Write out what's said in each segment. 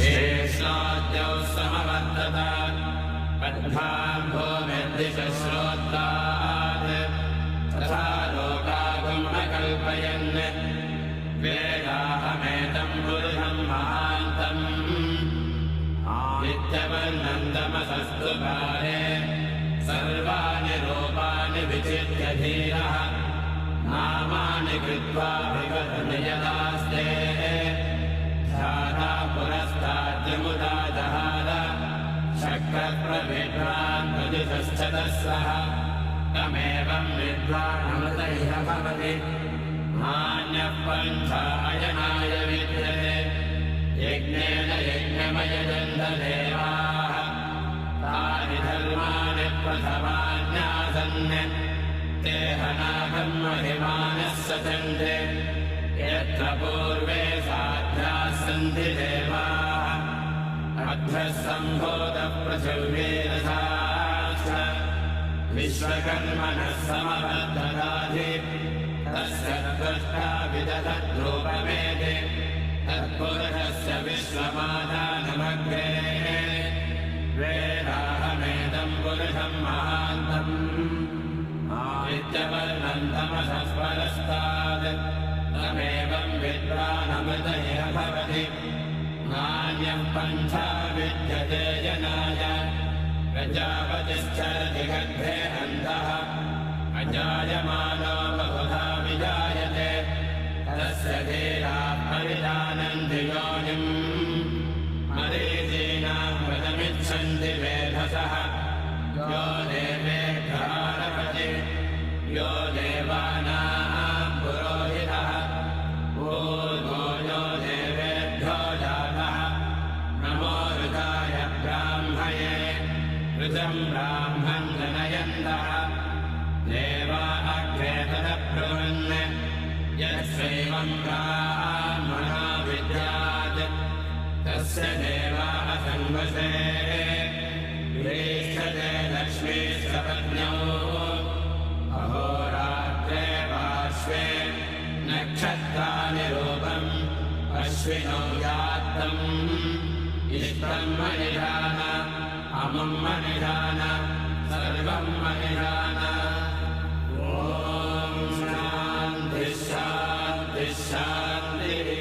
शेषाद्यौ समवर्तत पद्भाम्भोमिर्दिशश्रोत्रात् तथा लोकागुम् अकल्पयन् वेदाहमेतं पुरुषं महान्तम् आदित्यवर्णं तमसस्तु काले सर्वाणि रूपाणि विचित्य धीरः नामानि कृत्वा विगतनियतास्ते ध्याता पुरस्ताद्यमुदा जहाद शक्रप्रविद्वान् प्रदिशश्चतस्रः तमेवं विद्वानमृतैः भवति नान्यः पन्थायनाय विद्यते यज्ञेन यज्ञमयजन्तदेवाः तानि धर्माणि प्रथमान्यासन् ते हनाकर्महिमानः सचन्ते यत्र पूर्वे साध्याः सन्ति देवाः अध्रः सम्भोतः पृथिव्येरथाश्च विश्वकर्मणः समबद्धदाधि तस्य द्रष्टा विदधद्रूपमेति तत्पुरुषस्य विश्वमादानमग्रे वेदाहमेतं पुरुषं महान्तम् आदित्यवर्णं तमसः परस्तात् तमेवं विद्वानमृतैः भवति नान्यः पन्था विद्यते जनाय प्रजापतिश्चरति गर्भे अन्तः अजायमानो बहुधा विजायते तस्य धीराः परिजानन्ति योनिम् मरीचीनां वदमिच्छन्ति वेधसः यो देवेभ्यः यो देवानां पुरोहितः ऊर्ध्वो यो देवेभ्यो जातः नमो ऋताय ब्राह्मये ऋतं ब्राह्मं जनयन्तः देवा अग्रे तदब्रुवन् यस्यैवं ब्राह्मणो विद्यात् तस्य देवाः संवसे प्रेष्ठते लक्ष्मीस्तपत्न्यौ अहोरात्रे पार्श्वे नक्षत्राणि रूपम् अश्विनौ यात्तम् इष्टं मनिधान अमुं मनिधान सर्वं मनिधान ॐ शान्तिः शान्तिः शान्तिः।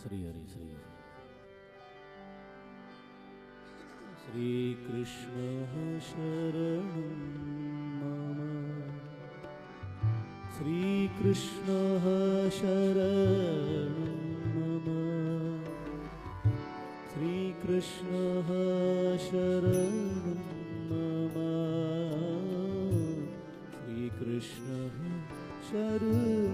श्री हरि श्री श्री कृष्ण शरणं मम श्री कृष्ण शरणं मम श्री कृष्ण शरणं मम श्री कृष्ण शरणं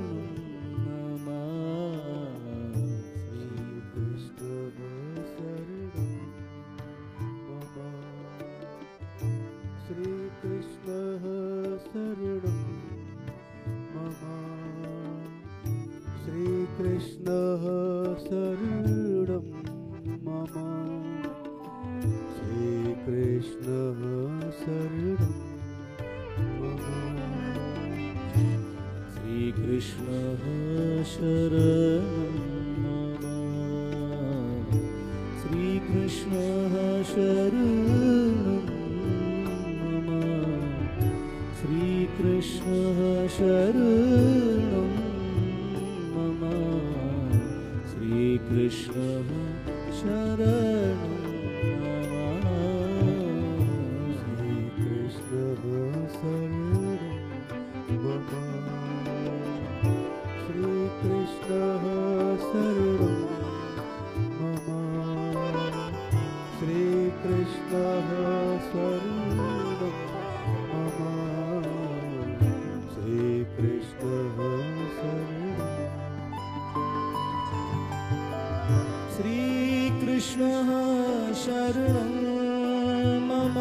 श्रीकृष्णः शरणं मम श्रीकृष्णः शरणं मम श्रीकृष्णः शरणं श्रीकृष्णः शरणं मम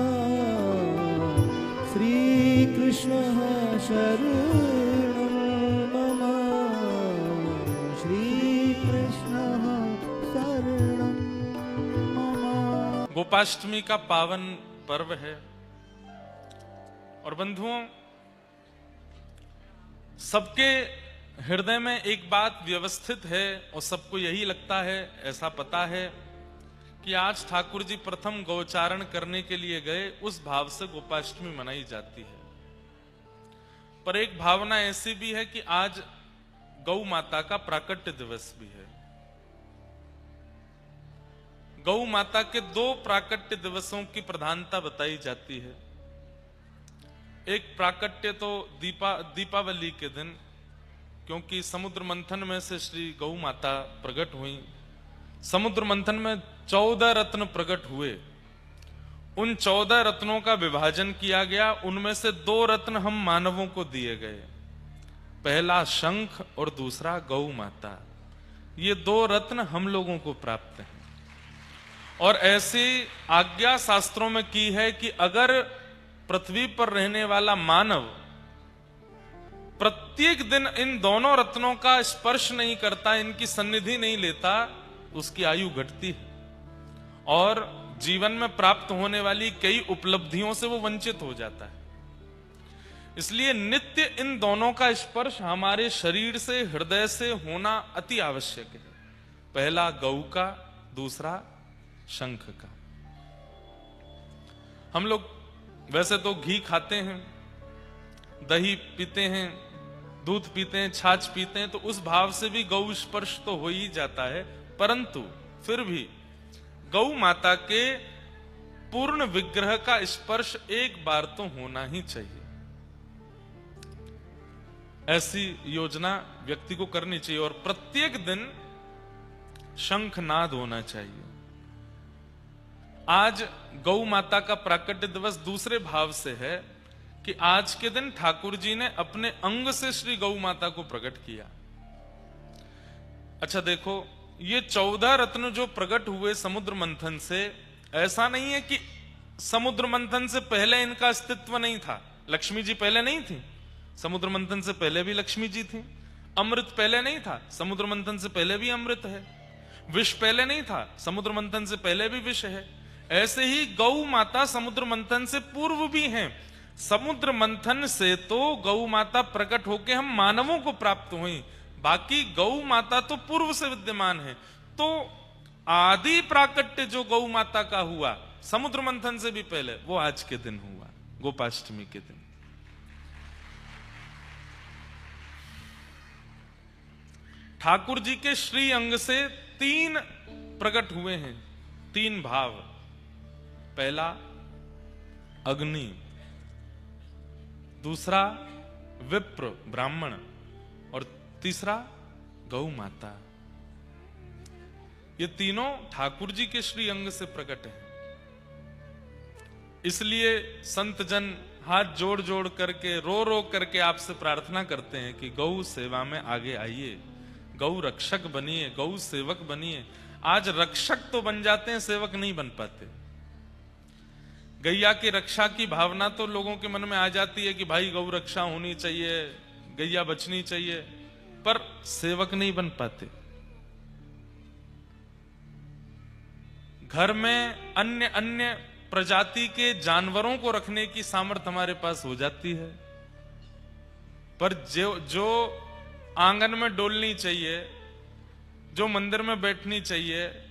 श्रीकृष्णः शरणं मम श्रीकृष्णः शरणं मम। गोपाष्टमी का पावन पर्व है और बंधुओं, सबके हृदय में एक बात व्यवस्थित है और सबको यही लगता है, ऐसा पता है कि आज ठाकुर जी प्रथम गौचारण करने के लिए गए, उस भाव से गोपाष्टमी मनाई जाती है। पर एक भावना ऐसी भी है कि आज गौ माता का प्राकट्य दिवस भी है। गौ माता के दो प्राकट्य दिवसों की प्रधानता बताई जाती है। एक प्राकट्य तो दीपावली के दिन, क्योंकि समुद्र मंथन में से श्री गौ माता प्रकट हुई। समुद्र मंथन में 14 रत्न प्रकट हुए। उन 14 रत्नों का विभाजन किया गया, उनमें से 2 रत्न हम मानवों को दिए गए। पहला शंख और दूसरा गौ माता। ये 2 रत्न हम लोगों को प्राप्त हैं। और ऐसी आज्ञा शास्त्रों में की है कि अगर पृथ्वी पर रहने वाला मानव प्रत्येक दिन इन दोनों रत्नों का स्पर्श नहीं करता, इनकी सन्निधि नहीं लेता, उसकी आयु घटती है और जीवन में प्राप्त होने वाली कई उपलब्धियों से वो वंचित हो जाता है। इसलिए नित्य इन दोनों का स्पर्श हमारे शरीर से, हृदय से होना अति आवश्यक है। पहला गौ का, दूसरा शंख का। हम लोग वैसे तो घी खाते हैं, दही पीते हैं, दूध पीते हैं, छाछ पीते हैं, तो उस भाव से भी गौ स्पर्श तो हो ही जाता है। परंतु फिर भी गौ माता के पूर्ण विग्रह का स्पर्श एक बार तो होना ही चाहिए। ऐसी योजना व्यक्ति को करनी चाहिए और प्रत्येक दिन शंखनाद होना चाहिए। आज गौ माता का प्राकट्य दिवस दूसरे भाव से है कि आज के दिन ठाकुर जी ने अपने अंग से श्री गौ माता को प्रकट किया। अच्छा देखो, ये 14 रत्न जो प्रकट हुए समुद्र मंथन से, ऐसा नहीं है कि समुद्र मंथन से पहले इनका अस्तित्व नहीं था। लक्ष्मी जी पहले नहीं थी, समुद्र मंथन से पहले भी लक्ष्मी जी थी। अमृत पहले नहीं था, समुद्र मंथन से पहले भी अमृत है। विष पहले नहीं था, समुद्र मंथन से पहले भी विष है। ऐसे ही गौ माता समुद्र मंथन से पूर्व भी हैं। समुद्र मंथन से तो गौ माता प्रकट होके हम मानवों को प्राप्त हुई, बाकी गौ माता तो पूर्व से विद्यमान है। तो आदि प्राकट्य जो गौ माता का हुआ समुद्र मंथन से भी पहले, वो आज के दिन हुआ, गोपाष्टमी के दिन। ठाकुर जी के श्री अंग से 3 प्रकट हुए हैं, 3 भाव। पहला अग्नि, दूसरा विप्र ब्राह्मण और तीसरा गौ माता। ये तीनों ठाकुर जी के श्री अंग से प्रकट हैं। इसलिए संत जन हाथ जोड़ जोड़ करके, रो रो करके आपसे प्रार्थना करते हैं कि गौ सेवा में आगे आइए, गौ रक्षक बनिए, गौ सेवक बनिए। आज रक्षक तो बन जाते हैं, सेवक नहीं बन पाते। गैया की रक्षा की भावना तो लोगों के मन में आ जाती है कि भाई गौ रक्षा होनी चाहिए, गैया बचनी चाहिए, पर सेवक नहीं बन पाते। घर में अन्य अन्य प्रजाति के जानवरों को रखने की सामर्थ्य हमारे पास हो जाती है, पर जो आंगन में डोलनी चाहिए, जो मंदिर में बैठनी चाहिए,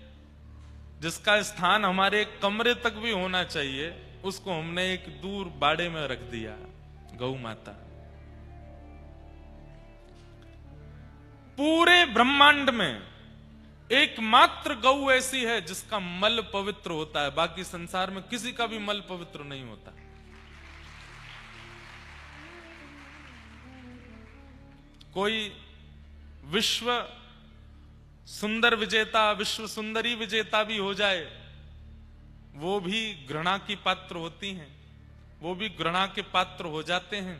जिसका स्थान हमारे कमरे तक भी होना चाहिए, उसको हमने एक दूर बाड़े में रख दिया, गौ माता। पूरे ब्रह्मांड में एकमात्र गौ ऐसी है जिसका मल पवित्र होता है, बाकी संसार में किसी का भी मल पवित्र नहीं होता। कोई विश्व सुंदर विजेता, विश्व सुंदरी विजेता भी हो जाए, वो भी घृणा की पात्र होती हैं, वो भी घृणा के पात्र हो जाते हैं।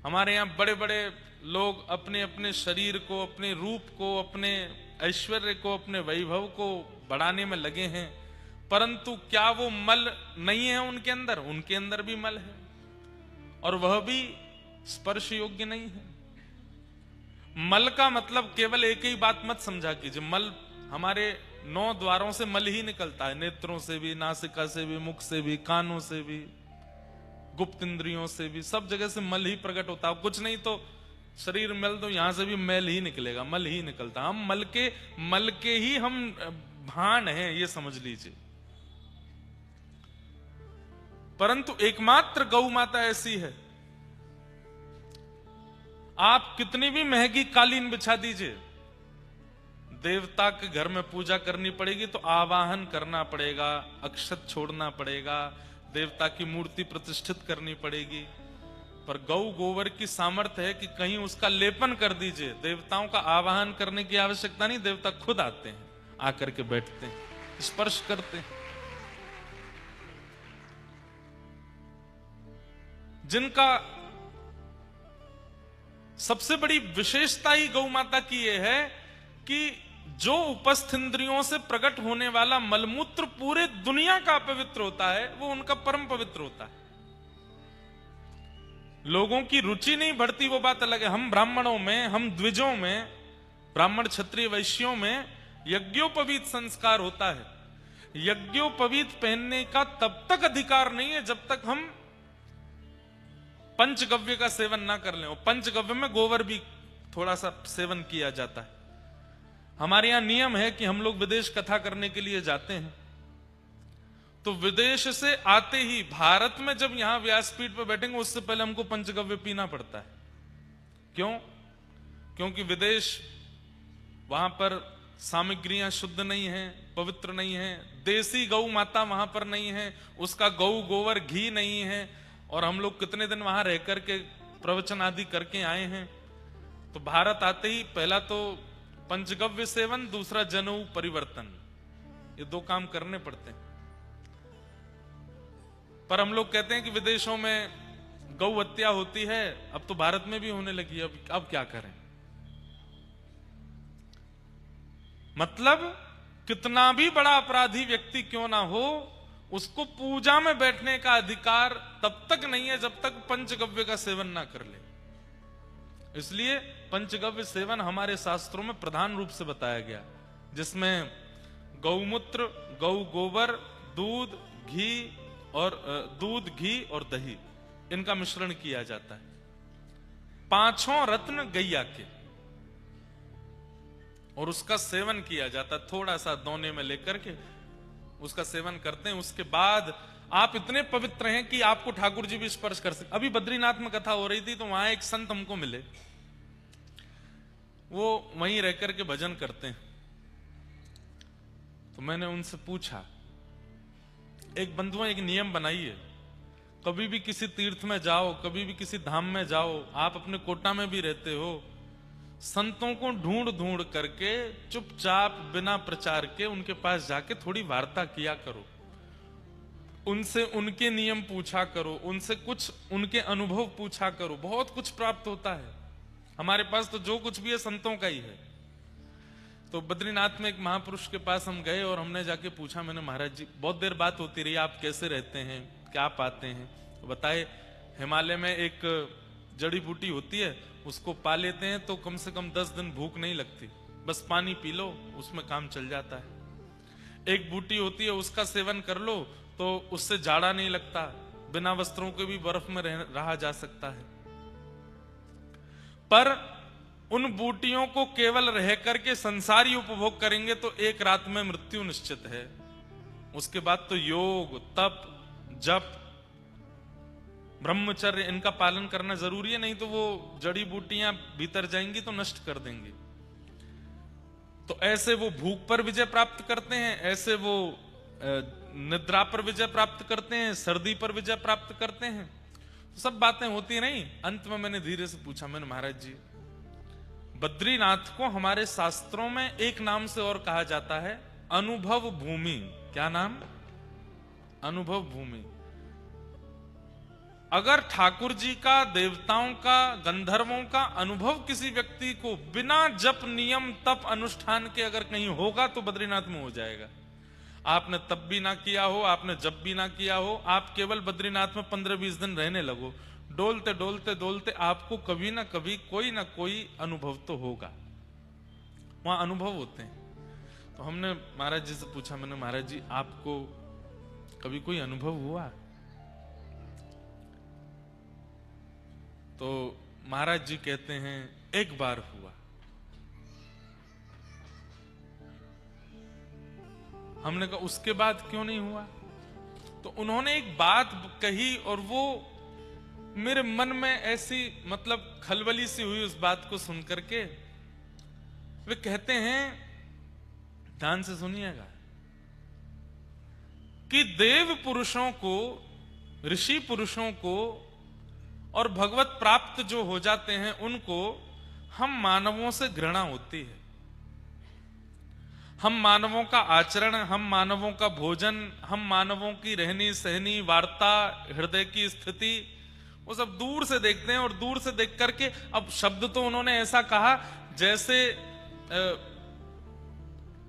हमारे यहाँ बड़े बड़े लोग अपने अपने शरीर को, अपने रूप को, अपने ऐश्वर्य को, अपने वैभव को बढ़ाने में लगे हैं, परंतु क्या वो मल नहीं है उनके अंदर? उनके अंदर भी मल है, और वह भी स्पर्श योग्य नहीं है। मल का मतलब केवल एक ही बात मत समझा कीजिए, मल हमारे 9 द्वारों से मल ही निकलता है, नेत्रों से भी, नासिका से भी, मुख से भी, कानों से भी, गुप्त इंद्रियों से भी, सब जगह से मल ही प्रकट होता है। कुछ नहीं तो शरीर मल, तो यहां से भी मैल ही निकलेगा, मल ही निकलता। हम मल के ही हम भान हैं, ये समझ लीजिए। परंतु एकमात्र गौ माता ऐसी है, आप कितनी भी महंगी कालीन बिछा दीजिए, देवता के घर में पूजा करनी पड़ेगी तो आवाहन करना पड़ेगा, अक्षत छोड़ना पड़ेगा, देवता की मूर्ति प्रतिष्ठित करनी पड़ेगी। पर गौ गोबर की सामर्थ्य है कि कहीं उसका लेपन कर दीजिए, देवताओं का आवाहन करने की आवश्यकता नहीं, देवता खुद आते हैं, आकर के बैठते हैं, स्पर्श करते हैं। जिनका सबसे बड़ी विशेषता ही गौ माता की यह है कि जो उपस्थ इंद्रियों से प्रकट होने वाला मलमूत्र पूरे दुनिया का अपवित्र होता है, वो उनका परम पवित्र होता है। लोगों की रुचि नहीं बढ़ती, वो बात अलग है। हम ब्राह्मणों में, हम द्विजों में, ब्राह्मण क्षत्रिय वैश्यों में यज्ञोपवीत संस्कार होता है। यज्ञोपवीत पहनने का तब तक अधिकार नहीं है जब तक हम पंचगव्य का सेवन ना कर लें। और पंचगव्य में गोबर भी थोड़ा सा सेवन किया जाता है। हमारे यहां नियम है कि हम लोग विदेश कथा करने के लिए जाते हैं, तो विदेश से आते ही भारत में जब यहां व्यासपीठ पर बैठेंगे उससे पहले हमको पंचगव्य पीना पड़ता है। क्यों? क्योंकि विदेश, वहां पर सामग्रियां शुद्ध नहीं है, पवित्र नहीं है, देसी गौ माता वहां पर नहीं है, उसका गौ गोबर घी नहीं है, और हम लोग कितने दिन वहां रह करके प्रवचन आदि करके आए हैं। तो भारत आते ही पहला तो पंचगव्य सेवन, दूसरा जनेऊ परिवर्तन, ये 2 काम करने पड़ते हैं। पर हम लोग कहते हैं कि विदेशों में गौ हत्या होती है, अब तो भारत में भी होने लगी, अब क्या करें? मतलब कितना भी बड़ा अपराधी व्यक्ति क्यों ना हो, उसको पूजा में बैठने का अधिकार तब तक नहीं है जब तक पंचगव्य का सेवन ना कर ले। इसलिए पंचगव्य सेवन हमारे शास्त्रों में प्रधान रूप से बताया गया, जिसमें गौमूत्र, गौ गोबर, दूध, घी और दही, इनका मिश्रण किया जाता है। 5 रत्न गैया के, और उसका सेवन किया जाता है। थोड़ा सा दोने में लेकर के उसका सेवन करते हैं। उसके बाद आप इतने पवित्र हैं कि आपको ठाकुर जी भी स्पर्श कर सकते। अभी बद्रीनाथ में कथा हो रही थी, तो वहां एक संत हमको मिले, वो वहीं रह करके भजन करते हैं। तो मैंने उनसे पूछा, एक बंधुआ एक नियम बनाइए, कभी भी किसी तीर्थ में जाओ, कभी भी किसी धाम में जाओ, आप अपने कोटा में भी रहते हो, संतों को ढूंढ ढूंढ करके चुपचाप बिना प्रचार के उनके पास जाके थोड़ी वार्ता किया करो, उनसे उनके नियम पूछा करो, उनसे कुछ उनके अनुभव पूछा करो, बहुत कुछ प्राप्त होता है। हमारे पास तो जो कुछ भी है संतों का ही है। तो बद्रीनाथ में एक महापुरुष के पास हम गए और हमने जाके पूछा, मैंने, महाराज जी बहुत देर बात होती रही, आप कैसे रहते हैं, क्या पाते हैं? तो बताए, हिमालय में एक जड़ी बूटी होती है, उसको पा लेते हैं तो कम से कम 10 दिन भूख नहीं लगती, बस पानी पी लो, उसमें काम चल जाता है। एक बूटी होती है, उसका सेवन कर लो तो उससे जाड़ा नहीं लगता, बिना वस्त्रों के भी बर्फ में रहा जा सकता है। पर उन बूटियों को केवल रह करके संसारी उपभोग करेंगे तो एक रात में मृत्यु निश्चित है। उसके बाद तो योग, तप, जप, ब्रह्मचर्य, इनका पालन करना जरूरी है, नहीं तो वो जड़ी बूटियां भीतर जाएंगी तो नष्ट कर देंगी। तो ऐसे वो भूख पर विजय प्राप्त करते हैं, ऐसे वो निद्रा पर विजय प्राप्त करते हैं, सर्दी पर विजय प्राप्त करते हैं। सब बातें होती नहीं। अंत में मैंने धीरे से पूछा, मैंने महाराज जी बद्रीनाथ को हमारे शास्त्रों में एक नाम से और कहा जाता है, अनुभव भूमि। क्या नाम? अनुभव भूमि। अगर ठाकुर जी का, देवताओं का, गंधर्वों का अनुभव किसी व्यक्ति को बिना जप नियम तप अनुष्ठान के अगर कहीं होगा तो बद्रीनाथ में हो जाएगा। आपने तप भी ना किया हो, आपने जप भी ना किया हो, आप केवल बद्रीनाथ में 15-20 दिन रहने लगो, डोलते डोलते डोलते आपको कभी ना कभी कोई ना कोई अनुभव तो होगा। वहां अनुभव होते हैं। तो हमने महाराज जी से पूछा, मैंने महाराज जी आपको कभी कोई अनुभव हुआ? तो महाराज जी कहते हैं एक बार हुआ। हमने कहा उसके बाद क्यों नहीं हुआ? तो उन्होंने एक बात कही और वो मेरे मन में ऐसी मतलब खलबली सी हुई उस बात को सुनकर के। वे कहते हैं, ध्यान से सुनिएगा, कि देव पुरुषों को, ऋषि पुरुषों को और भगवत प्राप्त जो हो जाते हैं उनको हम मानवों से घृणा होती है। हम मानवों का आचरण, हम मानवों का भोजन, हम मानवों की रहनी सहनी, वार्ता, हृदय की स्थिति, वो सब दूर से देखते हैं। और दूर से देख करके, अब शब्द तो उन्होंने ऐसा कहा जैसे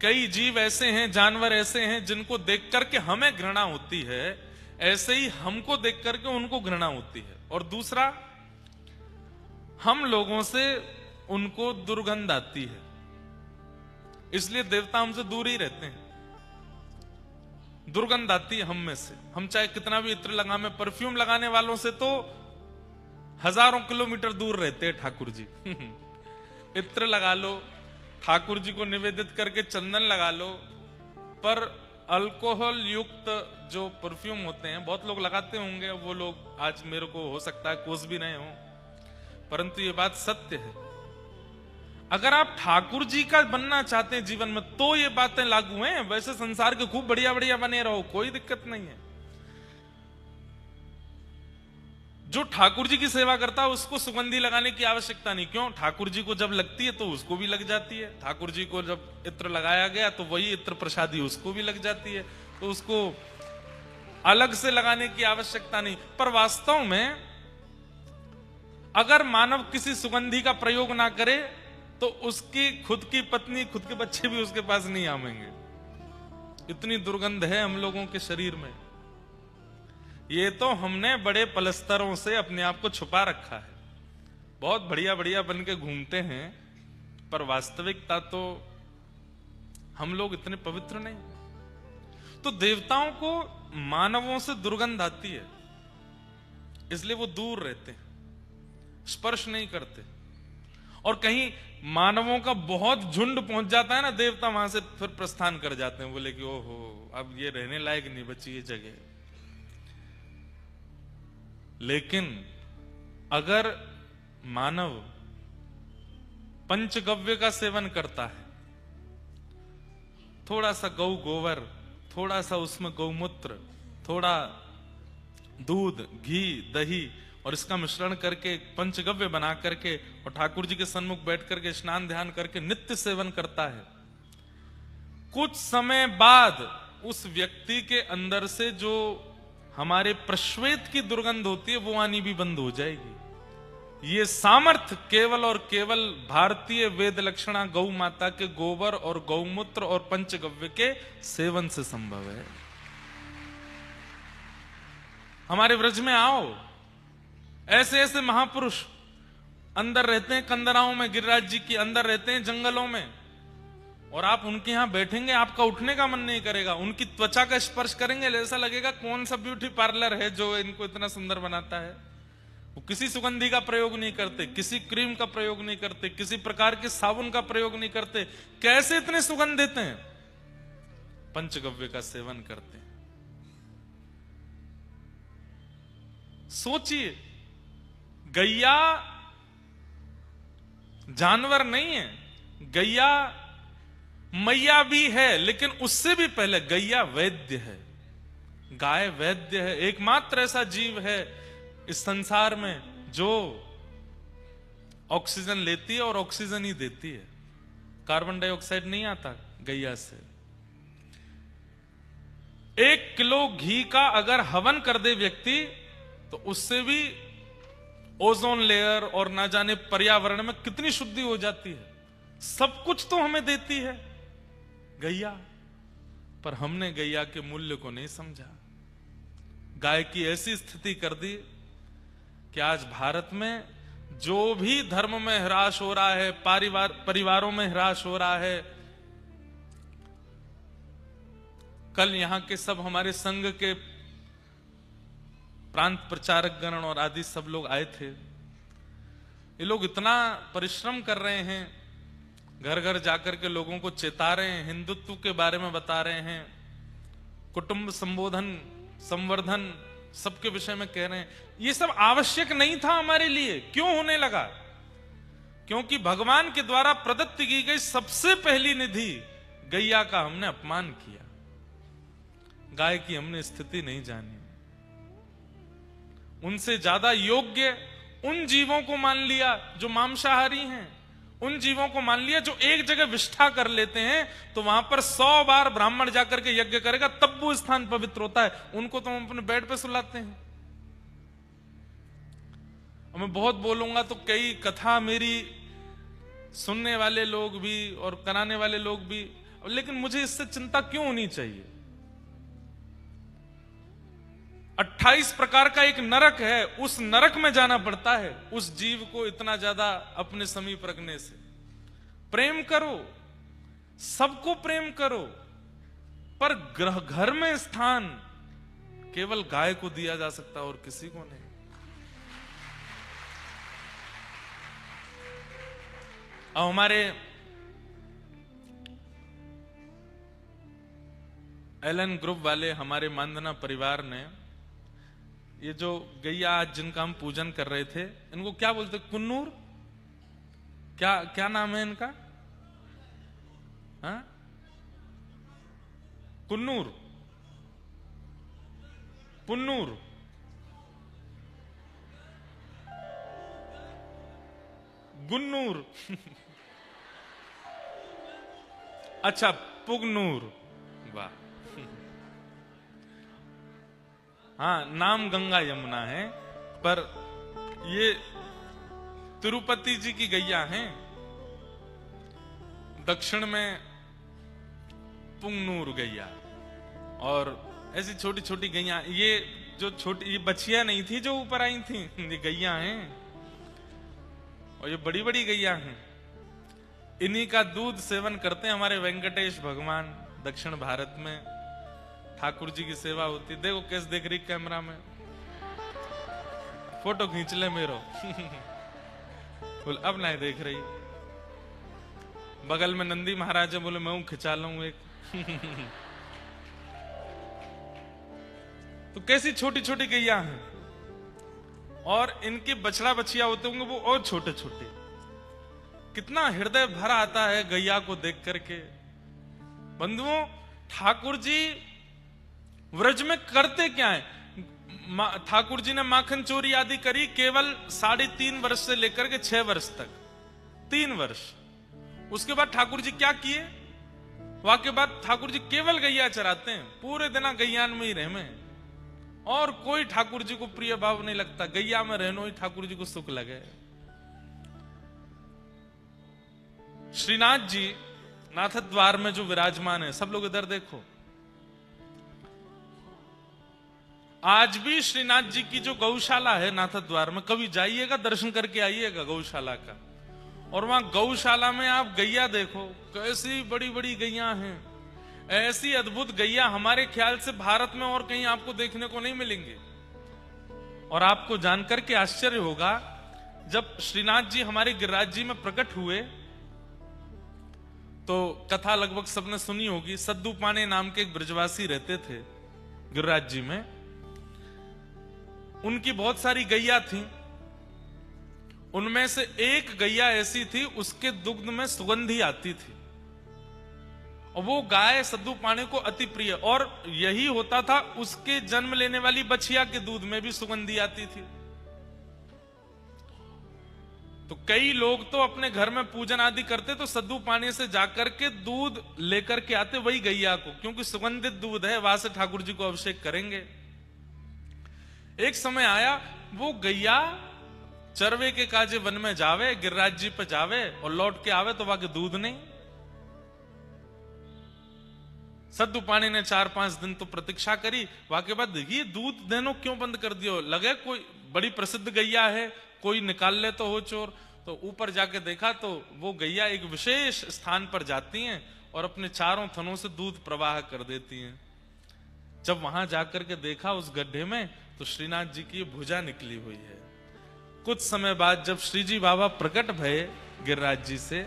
कई जीव ऐसे हैं, जानवर ऐसे हैं जिनको देख करके हमें घृणा होती है, ऐसे ही हमको देख करके उनको घृणा होती है। और दूसरा, हम लोगों से उनको दुर्गंध आती है, इसलिए देवता हमसे दूर ही रहते हैं। दुर्गंध आती है हम में से। हम चाहे कितना भी इत्र लगाएं, परफ्यूम लगाने वालों से तो हजारों किलोमीटर दूर रहते हैं ठाकुर जी। इत्र लगा लो, ठाकुर जी को निवेदित करके चंदन लगा लो, पर अल्कोहल युक्त जो परफ्यूम होते हैं, बहुत लोग लगाते होंगे, वो लोग आज मेरे को हो सकता है कोस भी नहीं हो, परंतु ये बात सत्य है। अगर आप ठाकुर जी का बनना चाहते हैं जीवन में तो ये बातें लागू हैं। वैसे संसार के खूब बढ़िया बढ़िया बने रहो, कोई दिक्कत नहीं है। जो ठाकुर जी की सेवा करता है उसको सुगंधी लगाने की आवश्यकता नहीं। क्यों? ठाकुर जी को जब लगती है तो उसको भी लग जाती है। ठाकुर जी को जब इत्र लगाया गया तो वही इत्र प्रसादी उसको भी लग जाती है, तो उसको अलग से लगाने की आवश्यकता नहीं। पर वास्तव में अगर मानव किसी सुगंधी का प्रयोग ना करे तो उसकी खुद की पत्नी, खुद के बच्चे भी उसके पास नहीं आवेंगे। इतनी दुर्गंध है हम लोगों के शरीर में। ये तो हमने बड़े पलस्तरों से अपने आप को छुपा रखा है। बहुत बढ़िया बढ़िया बन के घूमते हैं, पर वास्तविकता तो हम लोग इतने पवित्र नहीं। तो देवताओं को मानवों से दुर्गंध आती है, इसलिए वो दूर रहते हैं, स्पर्श नहीं करते। और कहीं मानवों का बहुत झुंड पहुंच जाता है ना, देवता वहां से फिर प्रस्थान कर जाते हैं, बोले कि ओहो अब ये रहने लायक नहीं बची ये जगह। लेकिन अगर मानव पंचगव्य का सेवन करता है, थोड़ा सा गौ गोबर, थोड़ा सा उसमें गौमूत्र, थोड़ा दूध, घी, दही और इसका मिश्रण करके पंचगव्य बना करके और ठाकुर जी के सन्मुख बैठ करके स्नान ध्यान करके नित्य सेवन करता है, कुछ समय बाद उस व्यक्ति के अंदर से जो हमारे प्रश्वेत की दुर्गंध होती है वो आनी भी बंद हो जाएगी। ये सामर्थ्य केवल और केवल भारतीय वेद लक्षणा गौ माता के गोबर और गौमूत्र और पंचगव्य के सेवन से संभव है। हमारे व्रज में आओ, ऐसे ऐसे महापुरुष अंदर रहते हैं, कंदराओं में, गिरिराज जी के अंदर रहते हैं जंगलों में, और आप उनके यहां बैठेंगे आपका उठने का मन नहीं करेगा। उनकी त्वचा का स्पर्श करेंगे ऐसा लगेगा कौन सा ब्यूटी पार्लर है जो इनको इतना सुंदर बनाता है। वो किसी सुगंधी का प्रयोग नहीं करते, किसी क्रीम का प्रयोग नहीं करते, किसी प्रकार के साबुन का प्रयोग नहीं करते। कैसे इतने सुगंध देते हैं? पंचगव्य का सेवन करते हैं। सोचिए, गैया जानवर नहीं है, गैया मैया भी है, लेकिन उससे भी पहले गैया वैद्य है। गाय वैद्य है, एकमात्र ऐसा जीव है इस संसार में जो ऑक्सीजन लेती है और ऑक्सीजन ही देती है, कार्बन डाइऑक्साइड नहीं आता गैया से। 1 किलो घी का अगर हवन कर दे व्यक्ति तो उससे भी ओजोन लेयर और ना जाने पर्यावरण में कितनी शुद्धि हो जाती है। सब कुछ तो हमें देती है गैया, पर हमने गैया के मूल्य को नहीं समझा। गाय की ऐसी स्थिति कर दी कि आज भारत में जो भी धर्म में ह्रास हो रहा है, परिवारों में ह्रास हो रहा है। कल यहां के सब हमारे संघ के प्रांत प्रचारक गण और आदि सब लोग आए थे। ये लोग इतना परिश्रम कर रहे हैं, घर घर जाकर के लोगों को चेता रहे हैं, हिंदुत्व के बारे में बता रहे हैं, कुटुंब संवर्धन सबके विषय में कह रहे हैं। ये सब आवश्यक नहीं था हमारे लिए, क्यों होने लगा? क्योंकि भगवान के द्वारा प्रदत्त की गई सबसे पहली निधि गैया का हमने अपमान किया। गाय की हमने स्थिति नहीं जानी। उनसे ज्यादा योग्य उन जीवों को मान लिया जो मांसाहारी हैं, उन जीवों को मान लिया जो एक जगह विष्ठा कर लेते हैं तो वहां पर 100 बार ब्राह्मण जाकर के यज्ञ करेगा तब वो स्थान पवित्र होता है। उनको तो हम अपने बेड पे सुलाते हैं। और मैं बहुत बोलूंगा तो कई कथा मेरी सुनने वाले लोग भी और कराने वाले लोग भी, लेकिन मुझे इससे चिंता क्यों होनी चाहिए? 28 प्रकार का एक नरक है, उस नरक में जाना पड़ता है उस जीव को इतना ज्यादा अपने समीप रखने से। प्रेम करो, सबको प्रेम करो, पर घर में स्थान केवल गाय को दिया जा सकता और किसी को नहीं। अब हमारे एलन ग्रुप वाले, हमारे मानधना परिवार ने ये जो गैया आज जिनका हम पूजन कर रहे थे, इनको क्या बोलते? कुन्नूर? क्या नाम है इनका? हाँ? कुन्नूर, पुन्नूर, गुन्नूर अच्छा, पुगनूर, वाह। हाँ, नाम गंगा यमुना है, पर ये तिरुपति जी की गैया हैं। दक्षिण में पुंगनूर गैया, और ऐसी छोटी छोटी गैया। ये जो छोटी, ये बछिया नहीं थी जो ऊपर आई थी, ये गैया हैं, और ये बड़ी बड़ी गैया हैं। इन्हीं का दूध सेवन करते हैं हमारे वेंकटेश भगवान। दक्षिण भारत में ठाकुर जी की सेवा होती। देखो कैसे देख रही कैमरा में, फोटो खींच ले मेरो बोल अब नहीं देख रही। बगल में नंदी महाराज है, बोले मैं खिंचा लूं एक तो कैसी छोटी छोटी गैया हैं, और इनके बछड़ा बछिया होते होंगे वो और छोटे छोटे। कितना हृदय भर आता है गैया को देख करके। बंधुओं, ठाकुर जी व्रज में करते क्या है? ठाकुर जी ने माखन चोरी आदि करी केवल 3.5 वर्ष से लेकर के 6 वर्ष तक, 3 वर्ष। उसके बाद ठाकुर जी क्या किए? वहां के बाद ठाकुर जी केवल गैया चराते हैं, पूरे दिन गैयान में ही रहे, और कोई ठाकुर जी को प्रिय भाव नहीं लगता। गैया में रहनो ही ठाकुर जी को सुख लगे। श्रीनाथ जी नाथ द्वार में जो विराजमान है, सब लोग इधर देखो। आज भी श्रीनाथ जी की जो गौशाला है नाथ द्वार में, कभी जाइएगा दर्शन करके आइएगा गौशाला का, और वहां गौशाला में आप गैया देखो, कैसी बड़ी बड़ी गैया हैं। ऐसी अद्भुत गैया हमारे ख्याल से भारत में और कहीं आपको देखने को नहीं मिलेंगे। और आपको जानकर के आश्चर्य होगा, जब श्रीनाथ जी हमारे गिरिराज जी में प्रकट हुए तो कथा लगभग सबने सुनी होगी। सद्दू पाने नाम के एक ब्रजवासी रहते थे गिरिराज जी में। उनकी बहुत सारी गैया थी, उनमें से एक गैया ऐसी थी उसके दुग्ध में सुगंधी आती थी, और वो गाय सद्दू पाने को अति प्रिय। और यही होता था, उसके जन्म लेने वाली बछिया के दूध में भी सुगंधी आती थी। तो कई लोग तो अपने घर में पूजन आदि करते तो सद्दू पानी से जाकर के दूध लेकर के आते वही गैया को, क्योंकि सुगंधित दूध है, वहां से ठाकुर जी को अभिषेक करेंगे। एक समय आया वो गैया चरवे के काजे वन में जावे, गिरिराज जी पे जावे और लौट के आवे तो वहां के दूध नहीं। सद्दू पानी ने 4-5 दिन तो प्रतीक्षा करी, वहां के बाद ये दूध देनो क्यों बंद कर दियो, लगे कोई बड़ी प्रसिद्ध गैया है, कोई निकाल ले तो हो चोर। तो ऊपर जाके देखा तो वो गैया एक विशेष स्थान पर जाती हैं और अपने चारों थनों से दूध प्रवाह कर देती हैं। जब वहां जाकर के देखा उस गड्ढे में तो श्रीनाथ जी की भुजा निकली हुई है। कुछ समय बाद जब श्री जी बाबा प्रकट भये गिरिराज जी से,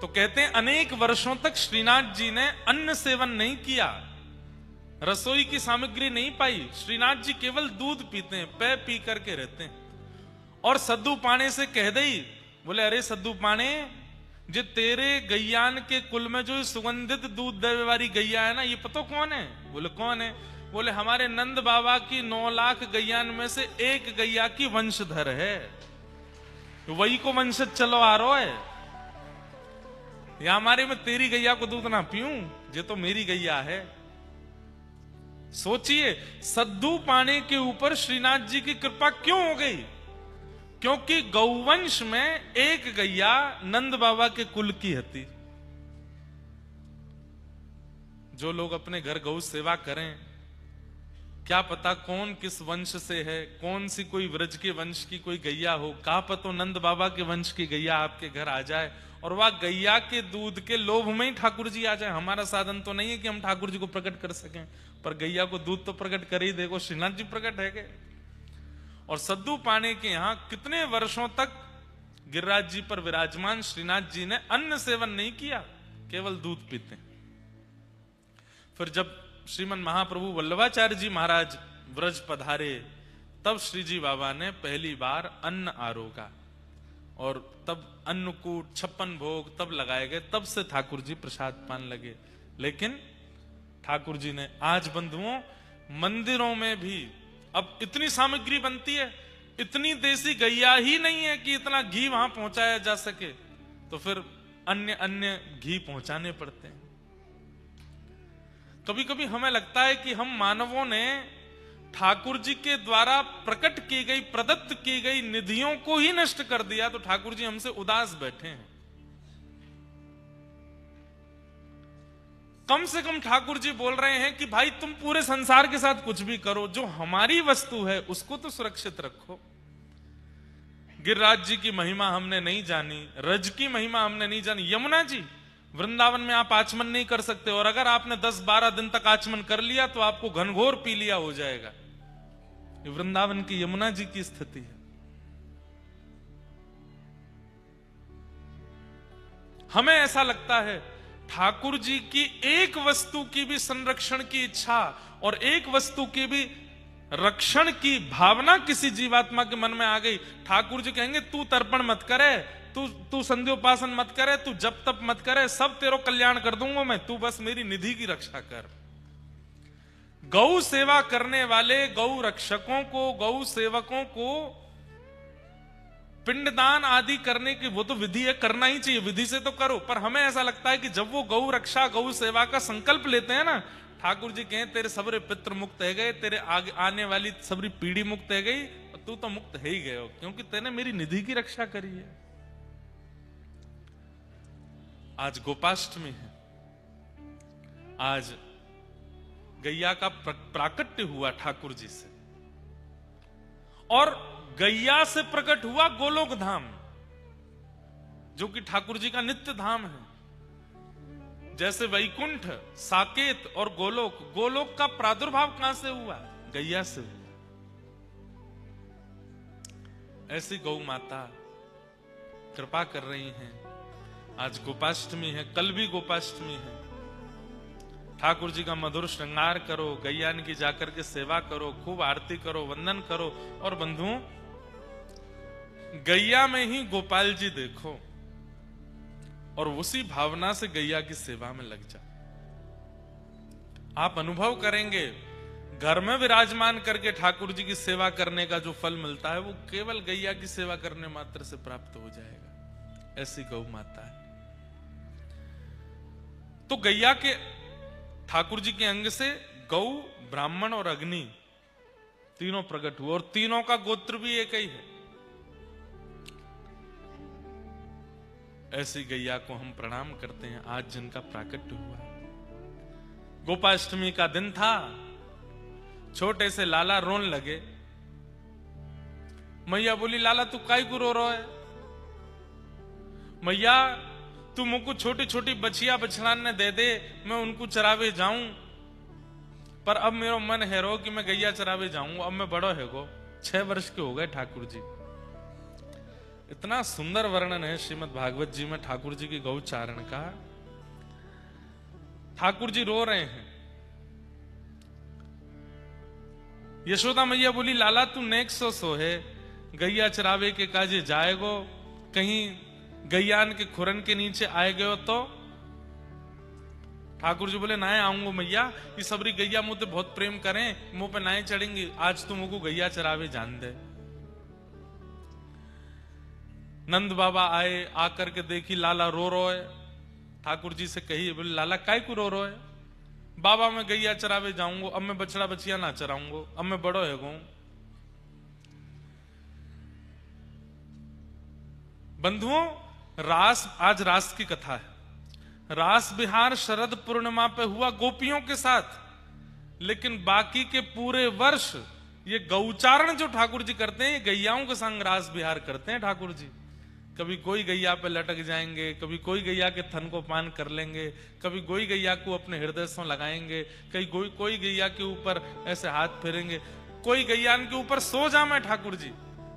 तो कहते हैं अनेक वर्षों तक श्रीनाथ जी ने अन्न सेवन नहीं किया, रसोई की सामग्री नहीं पाई। श्रीनाथ जी केवल दूध पीते हैं, पे पी करके रहते हैं। और सद्दू पाने से कह दई, बोले अरे सद्दू पाने, जे तेरे गैयान के कुल में जो सुगंधित दूध देवे वाली गैया है ना, ये पता कौन है? बोले कौन है? बोले हमारे नंद बाबा की 9 लाख गैयान में से एक गैया की वंशधर है, वही को वंशज चलो आ रहा है। या हमारे में तेरी गैया को दूध ना पीऊं, ये तो मेरी गैया है। सोचिए सद्दू पाने के ऊपर श्रीनाथ जी की कृपा क्यों हो गई? क्योंकि गौवंश में एक गैया नंद बाबा के कुल की थी। जो लोग अपने घर गौ सेवा करें, क्या पता कौन किस वंश से है, कौन सी कोई व्रज के वंश की कोई गैया हो, कहा पता नंद बाबा के वंश की गैया आपके घर आ जाए और वह गैया के दूध के लोभ में ही ठाकुर जी आ जाए। हमारा साधन तो नहीं है कि हम ठाकुर जी को प्रकट कर सकें, पर गैया को दूध तो प्रकट कर ही देखो, श्रीनाथ जी प्रकट है के। और सद्दू पाने के यहां कितने वर्षों तक गिरिराज जी पर विराजमान श्रीनाथ जी ने अन्न सेवन नहीं किया, केवल दूध पीते। फिर जब श्रीमन महाप्रभु वल्लभाचार्य जी महाराज व्रज पधारे, तब श्री जी बाबा ने पहली बार अन्न आरोगा और तब अन्नकूट 56 भोग तब लगाए गए, तब से ठाकुर जी प्रसाद पान लगे। लेकिन ठाकुर जी ने आज बंधुओं मंदिरों में भी अब इतनी सामग्री बनती है, इतनी देसी गैया ही नहीं है कि इतना घी वहां पहुंचाया जा सके, तो फिर अन्य घी पहुंचाने पड़ते हैं। कभी कभी हमें लगता है कि हम मानवों ने ठाकुर जी के द्वारा प्रकट की गई, प्रदत्त की गई निधियों को ही नष्ट कर दिया, तो ठाकुर जी हमसे उदास बैठे हैं। कम से कम ठाकुर जी बोल रहे हैं कि भाई तुम पूरे संसार के साथ कुछ भी करो, जो हमारी वस्तु है उसको तो सुरक्षित रखो। गिरिराज जी की महिमा हमने नहीं जानी, रज की महिमा हमने नहीं जानी। यमुना जी, वृंदावन में आप आचमन नहीं कर सकते, और अगर आपने 10-12 दिन तक आचमन कर लिया तो आपको घनघोर पी लिया हो जाएगा। ये वृंदावन की यमुना जी की स्थिति है। हमें ऐसा लगता है ठाकुर जी की एक वस्तु की भी संरक्षण की इच्छा और एक वस्तु की भी रक्षण की भावना किसी जीवात्मा के मन में आ गई, ठाकुर जी कहेंगे तू तर्पण मत करे, तू संध्योपासन मत करे, तू जप तप मत करे, सब तेरो कल्याण कर दूंगा मैं, तू बस मेरी निधि की रक्षा कर। गौ सेवा करने वाले गौ रक्षकों को, गौ सेवकों को पिंडदान आदि करने की वो तो विधि है, करना ही चाहिए, विधि से तो करो। पर हमें ऐसा लगता है कि जब वो गौ रक्षा गौ सेवा का संकल्प लेते हैं ना, ठाकुर जी कहें तेरे सबरे पितृ मुक्त है गए, तेरे आगे आने वाली सबरी पीढ़ी मुक्त है गई, और तू तो मुक्त है ही गए हो, क्योंकि तेने मेरी निधि की रक्षा करी है। आज गोपाष्टमी है, आज गैया का प्राकट्य हुआ ठाकुर जी से, और गैया से प्रकट हुआ गोलोक धाम, जो कि ठाकुर जी का नित्य धाम है। जैसे वैकुंठ, साकेत और गोलोक, गोलोक का प्रादुर्भाव कहां से हुआ? गैया से हुआ। ऐसी गौ माता कृपा कर रही हैं। आज गोपाष्टमी है, कल भी गोपाष्टमी है। ठाकुर जी का मधुर श्रृंगार करो, गैयान की जाकर के सेवा करो, खूब आरती करो, वंदन करो, और बंधुओं गैया में ही गोपाल जी देखो और उसी भावना से गैया की सेवा में लग जाओ। आप अनुभव करेंगे घर में विराजमान करके ठाकुर जी की सेवा करने का जो फल मिलता है वो केवल गैया की सेवा करने मात्र से प्राप्त हो जाएगा। ऐसी गौ माता है। तो गैया के ठाकुर जी के अंग से गौ, ब्राह्मण और अग्नि तीनों प्रकट हुए और तीनों का गोत्र भी एक ही है। ऐसी गैया को हम प्रणाम करते हैं आज जिनका प्राकट्य हुआ है। गोपाष्टमी का दिन था, छोटे से लाला रोन लगे। मैया बोली, लाला तू काई को रो रहा है? मैया तू मुझको छोटी छोटी बछिया बछड़ाने दे दे, मैं उनको चरावे जाऊं। पर अब मेरा मन है रो कि मैं गैया चरावे जाऊंगा। अब मैं बड़ो है गो, 6 वर्ष के हो गए ठाकुर जी। इतना सुंदर वर्णन है श्रीमद् भागवत जी में ठाकुर जी की गौचारण का। ठाकुर जी रो रहे हैं। यशोदा मैया बोली, लाला तू नेक सो है, गैया चरावे के काजे जाएगो, कहीं गैयान के खुरन के नीचे आए गयो तो? ठाकुर जी बोले, नाए आऊंगो मैया, ये सबरी गैया मुझे बहुत प्रेम करें, मुंह पे नाए चढ़ेंगी, आज तुम मुझको गैया चरावे जान दे। नंद बाबा आए, आकर के देखी लाला रो रो है। ठाकुर जी से कही, बोले लाला काय को रो रो है? बाबा मैं गैया चरावे जाऊंगो, अब मैं बछड़ा बछिया ना चराऊंगो, अब मैं बड़ो है गो। बंधुओं, आज रास की कथा है। रास बिहार शरद पूर्णिमा पे हुआ गोपियों के साथ, लेकिन बाकी के पूरे वर्ष ये गौचारण जो ठाकुर जी करते हैं, ये गैयाओं के संग रास बिहार करते हैं ठाकुर जी। कभी कोई गैया पे लटक जाएंगे, कभी कोई गैया के थन को पान कर लेंगे, कभी कोई गैया को अपने हृदय से लगाएंगे, कहीं कोई गैया के ऊपर ऐसे हाथ फेरेंगे, कोई गैया के ऊपर सो जामे ठाकुर जी।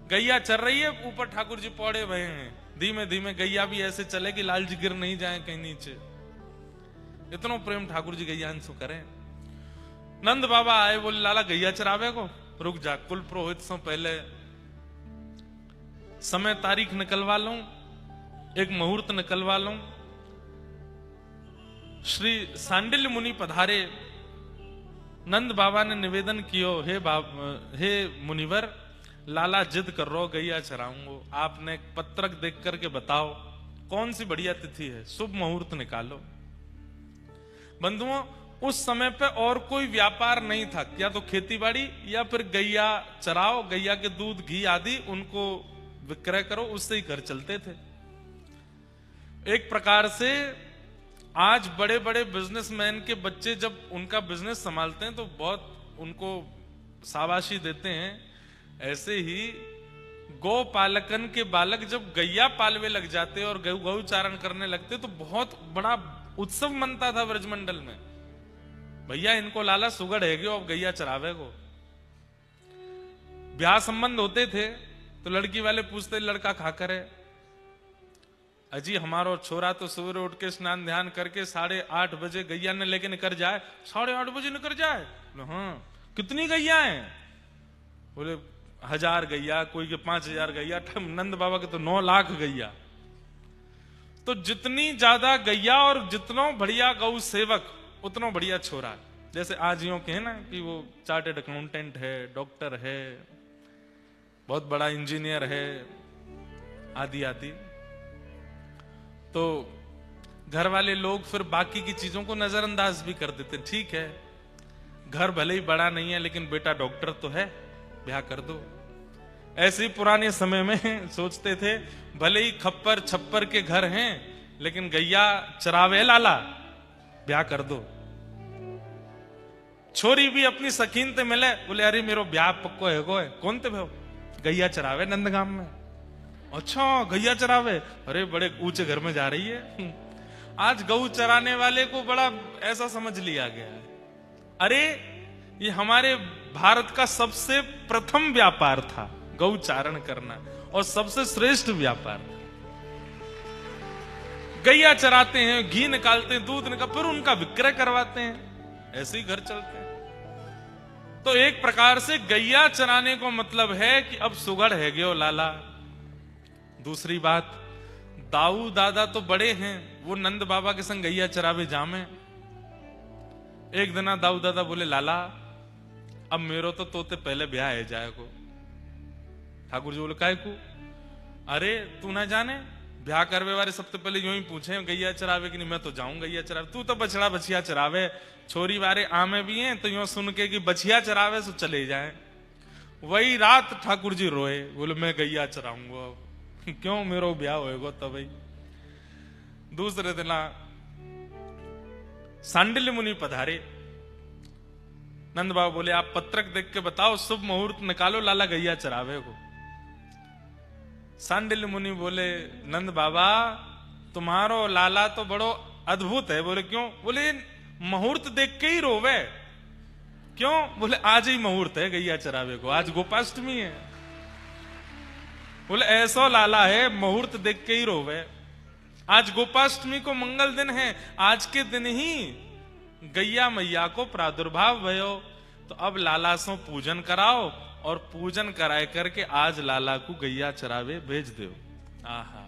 गैया चल रही है, ऊपर ठाकुर जी पौड़े भये हैं, धीमे धीमे गैया भी ऐसे चले कि लाल जी गिर नहीं जाए कहीं नीचे। इतना प्रेम ठाकुर जी गैया से करें। नंद बाबा आए, बोले लाला गैया चरावे को? रुक जा, कुल पुरोहित से पहले समय तारीख निकलवा लूं, एक मुहूर्त निकलवा लूं। श्री सांडिल्य मुनि पधारे। नंद बाबा ने निवेदन कियो, हे मुनिवर, लाला जिद कर रो गैया चराऊंगो, आपने एक पत्रक देख करके बताओ कौन सी बढ़िया तिथि है, शुभ मुहूर्त निकालो। बंधुओं, उस समय पे और कोई व्यापार नहीं था, या तो खेतीबाड़ी या फिर गैया चराओ, गैया के दूध घी आदि उनको विक्रय करो, उससे ही घर चलते थे। एक प्रकार से आज बड़े बड़े बिजनेसमैन के बच्चे जब उनका बिजनेस संभालते हैं तो बहुत उनको शाबाशी देते हैं। ऐसे ही गौ पालकन के बालक जब गैया पालवे लग जाते और गौ चारण करने लगते तो बहुत बड़ा उत्सव मनता था ब्रजमंडल में। भैया इनको लाला सुगड़ है गयो, अब गैया चरावे को। ब्याह संबंध होते थे तो लड़की वाले पूछते, लड़का खाकर है? अजी हमारो छोरा तो सुबह उठ के स्नान ध्यान करके 8:30 बजे गैया ने लेके निकल जाए। 8:30 बजे निकल जाए? हाँ। कितनी गैया हैं? बोले 1000 गैया, कोई के 5000 गैया, नंद बाबा के तो 9 लाख गैया। तो जितनी ज्यादा गैया और जितना बढ़िया गौ सेवक उतना बढ़िया छोरा। जैसे आज यूं कहे ना कि वो चार्टेड अकाउंटेंट है, डॉक्टर है, बहुत बड़ा इंजीनियर है, आदि आदि। तो घर वाले लोग फिर बाकी की चीजों को नजरअंदाज भी कर देते। ठीक है, घर भले ही बड़ा नहीं है लेकिन बेटा डॉक्टर तो है, ब्याह कर दो। ऐसे ही पुराने समय में सोचते थे, भले ही खप्पर छप्पर के घर हैं लेकिन गैया चरावे लाला, ब्याह कर दो। छोरी भी अपनी सखीन ते मिले, बोले अरे मेरो ब्याह पक्को है गो है। कौन थे भाव? गैया चरावे नंदगाम में। अच्छा गैया चरावे, अरे बड़े ऊंचे घर में जा रही है। आज गऊ चराने वाले को बड़ा ऐसा समझ लिया गया है, अरे ये हमारे भारत का सबसे प्रथम व्यापार था गौ चारण करना, और सबसे श्रेष्ठ व्यापार। गैया चराते हैं, घी निकालते हैं, दूध निकाल, फिर उनका विक्रय करवाते हैं, ऐसे ही घर चलते हैं। तो एक प्रकार से गैया चराने को मतलब है कि अब सुगड़ है गयो लाला। दूसरी बात, दाऊ दादा तो बड़े हैं, वो नंद बाबा के संग गैया चरावे जामे। एक दिन दाऊ दादा बोले, लाला अब मेरो तो तोते पहले ब्याह है जाए को। ठाकुर जी बोले काय को? अरे तू ना जाने ब्याह करवे वाले सबसे पहले यूं ही पूछे गैया चरावे कि नहीं, मैं तो जाऊं गैया चरावे, तू तो बछड़ा बछिया चरावे, छोरी वाले आमे भी हैं तो यूं सुन के कि बछिया चरावे सो चले जाए। वही रात ठाकुर जी रोए, बोले मैं गैया चराऊंगा अब क्यों मेरो ब्याह होएगा तब। भाई दूसरे दिन सांडिल्य मुनि पधारे। नंद बाबा बोले आप पत्रक देख के बताओ, शुभ मुहूर्त निकालो, लाला गैया चरावे को। सांडिल्य मुनि बोले नंद बाबा तुम्हारो लाला तो बड़ो अद्भुत है। बोले क्यों? बोले मुहूर्त देख के ही रोवे। क्यों? बोले आज ही मुहूर्त है गैया चरावे को, आज गोपाष्टमी है। बोले ऐसा लाला है मुहूर्त देख के ही रोवे। आज गोपाष्टमी को मंगल दिन है, आज के दिन ही गैया मैया को प्रादुर्भाव भयो, तो अब लाला सो पूजन कराओ और पूजन कराए करके आज लाला को गैया चरावे भेज दो। आहा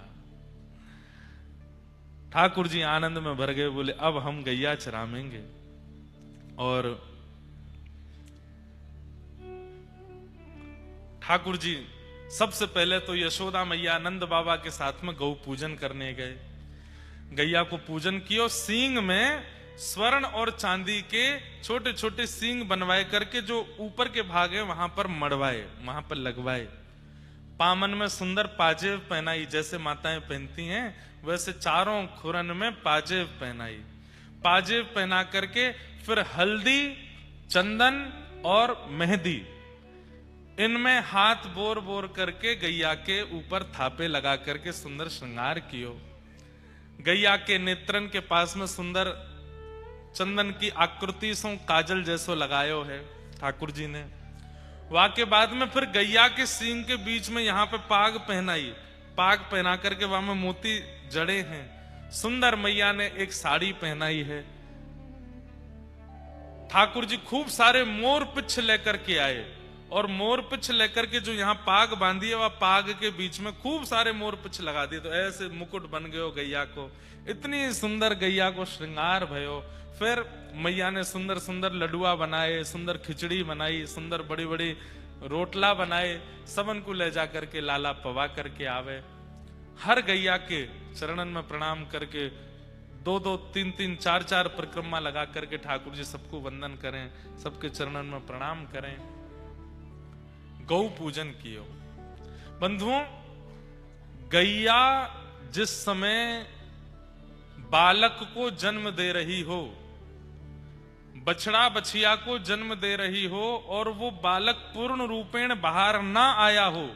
ठाकुर जी आनंद में भर गए, बोले अब हम गैया चरावेंगे। और ठाकुर जी सबसे पहले तो यशोदा मैया नंद बाबा के साथ में गौ पूजन करने गए। गैया को पूजन किया, सींग में स्वर्ण और चांदी के छोटे छोटे सींग बनवाए करके जो ऊपर के भाग है वहां पर मड़वाए, वहां पर लगवाए। पामन में सुंदर पाजेब पहनाई, जैसे माताएं पहनती हैं वैसे चारों खुरन में पाजेब पहनाई। पाजेब पहना करके फिर हल्दी, चंदन और मेहंदी, इनमें हाथ बोर बोर करके गैया के ऊपर थापे लगा करके सुंदर श्रृंगार कियो। गैया के नेत्रन के पास में सुंदर चंदन की आकृति सो काजल जैसो लगायो है ठाकुर जी ने। वाके बाद में फिर गैया के सींग के बीच में यहाँ पे पाग पहनाई, पाग पहना करके वहां में मोती जड़े हैं। सुंदर मैया ने एक साड़ी पहनाई है। ठाकुर जी खूब सारे मोर पिछ लेकर के आए और मोर पिछ लेकर के जो यहाँ पाग बांधी है वह पाग के बीच में खूब सारे मोर पिछ लगा दिए, तो ऐसे मुकुट बन गयो गैया को। इतनी सुंदर गैया को श्रृंगार भयो। फिर मैया ने सुंदर सुंदर लडुआ बनाए, सुंदर खिचड़ी बनाई, सुंदर बड़ी बड़ी रोटला बनाए, सबन को ले जा करके लाला पवा करके आवे। हर गैया के चरणन में प्रणाम करके 2-2, 3-3, 4-4 परिक्रमा लगा करके ठाकुर जी सबको वंदन करें, सबके चरणन में प्रणाम करें। गौ पूजन कियो। बंधुओं, गैया जिस समय बालक को जन्म दे रही हो, बछड़ा बछिया को जन्म दे रही हो और वो बालक पूर्ण रूपेण बाहर ना आया हो,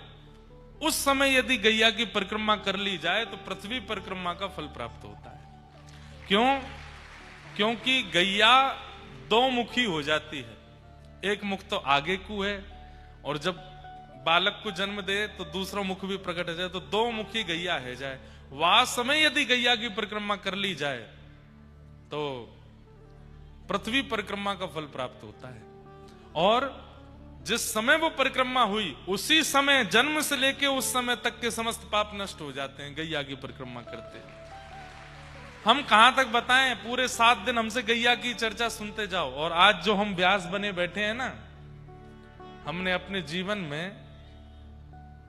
उस समय यदि गैया की परिक्रमा कर ली जाए तो पृथ्वी परिक्रमा का फल प्राप्त होता है। क्यों? क्योंकि गैया दो मुखी हो जाती है। एक मुख तो आगे को है और जब बालक को जन्म दे तो दूसरा मुख भी प्रकट हो जाए, तो दो मुखी गैया है जाए। वह समय यदि गैया की परिक्रमा कर ली जाए तो पृथ्वी परिक्रमा का फल प्राप्त होता है। और जिस समय वो परिक्रमा हुई उसी समय, जन्म से लेके उस समय तक के समस्त पाप नष्ट हो जाते हैं गैया की परिक्रमा करते हैं। हम कहां तक बताएं, पूरे 7 दिन हमसे गैया की चर्चा सुनते जाओ। और आज जो हम व्यास बने बैठे हैं ना, हमने अपने जीवन में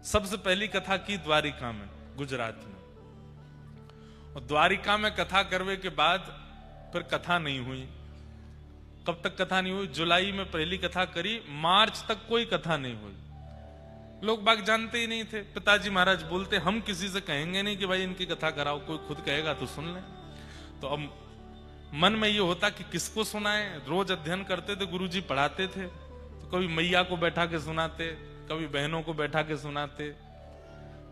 सबसे पहली कथा की द्वारिका में, गुजरात में। और द्वारिका में कथा करने के बाद फिर कथा नहीं हुई। कब तक कथा नहीं हुई? जुलाई में पहली कथा करी, मार्च तक कोई कथा नहीं हुई। लोग बाग जानते ही नहीं थे। पिताजी महाराज बोलते हम किसी से कहेंगे नहीं कि भाई इनकी कथा कराओ, कोई खुद कहेगा तो सुन ले। तो अब मन में ये होता कि किसको सुनाए। रोज अध्ययन करते थे, गुरुजी पढ़ाते थे, तो कभी मैया को बैठा के सुनाते, कभी बहनों को बैठा के सुनाते।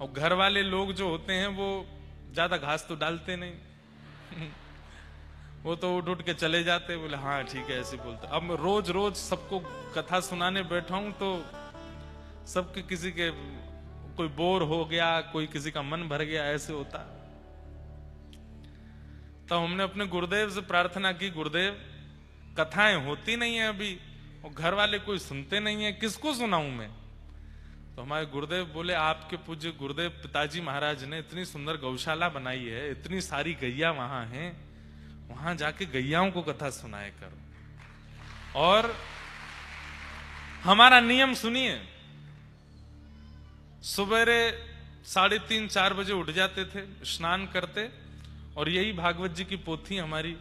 और घर वाले लोग जो होते हैं वो ज्यादा घास तो डालते नहीं वो तो उठ उठ के चले जाते, बोले हाँ ठीक है ऐसे बोलते। अब मैं रोज रोज सबको कथा सुनाने बैठा हूं तो सबके किसी के कोई बोर हो गया, कोई किसी का मन भर गया, ऐसे होता। तो हमने अपने गुरुदेव से प्रार्थना की, गुरुदेव कथाएं होती नहीं है अभी और घर वाले कोई सुनते नहीं है, किसको सुनाऊं मैं? तो हमारे गुरुदेव बोले आपके पूज्य गुरुदेव पिताजी महाराज ने इतनी सुंदर गौशाला बनाई है, इतनी सारी गैया वहां हैं, वहां जाके गैयाओं को कथा सुनाए करो। और हमारा नियम सुनिए, सवेरे 3:30-4 बजे उठ जाते थे, स्नान करते, और यही भागवत जी की पोथी हमारी,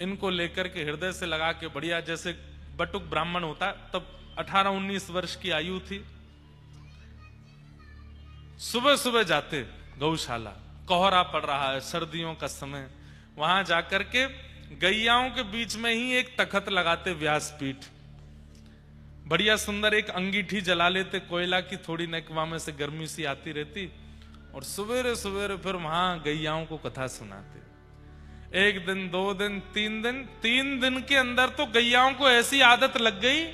इनको लेकर के हृदय से लगा के बढ़िया, जैसे बटुक ब्राह्मण होता, तब 18-19 वर्ष की आयु थी, सुबह सुबह जाते गौशाला, कोहरा पड़ रहा है, सर्दियों का समय, वहां जाकर के गैयाओं के बीच में ही एक तखत लगाते, व्यासपीठ, बढ़िया सुंदर एक अंगीठी जला लेते कोयला की, थोड़ी नेकवा में से गर्मी सी आती रहती, और सवेरे सवेरे फिर वहां गैयाओं को कथा सुनाते। 1 दिन, 2 दिन, 3 दिन, 3 दिन के अंदर तो गैयाओं को ऐसी आदत लग गई,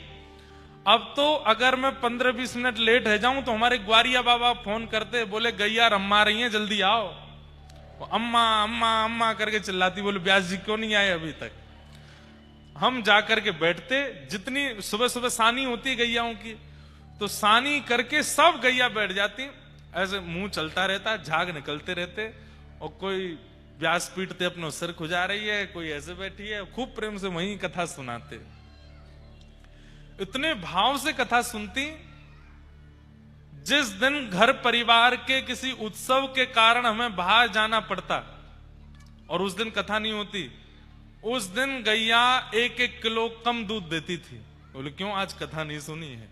अब तो अगर मैं 15-20 मिनट लेट रह जाऊं तो हमारे ग्वारिया बाबा फोन करते, बोले गैया रम्मा रही हैं, जल्दी आओ। अम्मा अम्मा अम्मा करके चिल्लाती, बोले व्यास जी क्यों नहीं आए अभी तक। हम जाकर के बैठते, जितनी सुबह सुबह सानी होती है गैयाओं की, तो सानी करके सब गैया बैठ जाती, ऐसे मुंह चलता रहता, झाग निकलते रहते, और कोई व्यास पीटते अपने सिर खुजा रही है, कोई ऐसे बैठी है, खूब प्रेम से वही कथा सुनाते, इतने भाव से कथा सुनती। जिस दिन घर परिवार के किसी उत्सव के कारण हमें बाहर जाना पड़ता और उस दिन कथा नहीं होती, उस दिन गैया 1-1 किलो कम दूध देती थी। बोले क्यों, आज कथा नहीं सुनी है।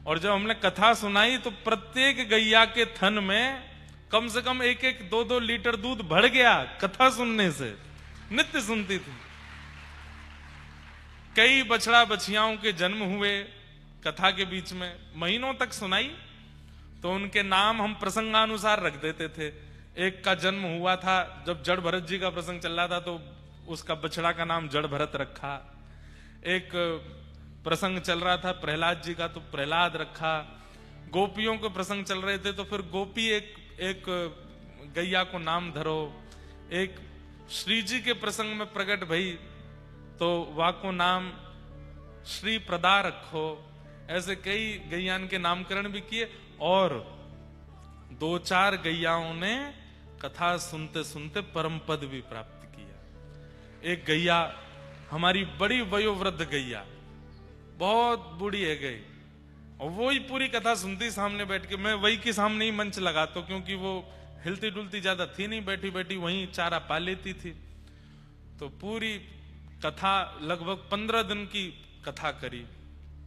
और जब हमने कथा सुनाई तो प्रत्येक गैया के थन में कम से कम 1-1, 2-2 लीटर दूध बढ़ गया कथा सुनने से, नित्य सुनती थी। कई बछड़ा बछियाओं के जन्म हुए कथा के बीच में, महीनों तक सुनाई, तो उनके नाम हम प्रसंगानुसार रख देते थे। एक का जन्म हुआ था जब जड़ भरत जी का प्रसंग चल रहा था, तो उसका बछड़ा का नाम जड़ भरत रखा। एक प्रसंग चल रहा था प्रहलाद जी का, तो प्रहलाद रखा। गोपियों के प्रसंग चल रहे थे तो फिर गोपी एक गैया को नाम धरो। एक श्री जी के प्रसंग में प्रकट भई तो वाको नाम श्री प्रदा रखो। ऐसे कई गैयान के नामकरण भी किए, और 2-4 गैयाओं ने कथा सुनते सुनते परम पद भी प्राप्त किया। एक गैया हमारी बड़ी वयोवृद्ध गैया, बहुत बूढ़ी है गई, और वो ही पूरी कथा सुनती सामने बैठ के। मैं वही के सामने ही मंच लगाता, क्योंकि वो हिलती डुलती ज्यादा थी नहीं, बैठी बैठी वहीं चारा पा लेती थी। तो पूरी कथा लगभग 15 दिन की कथा करी।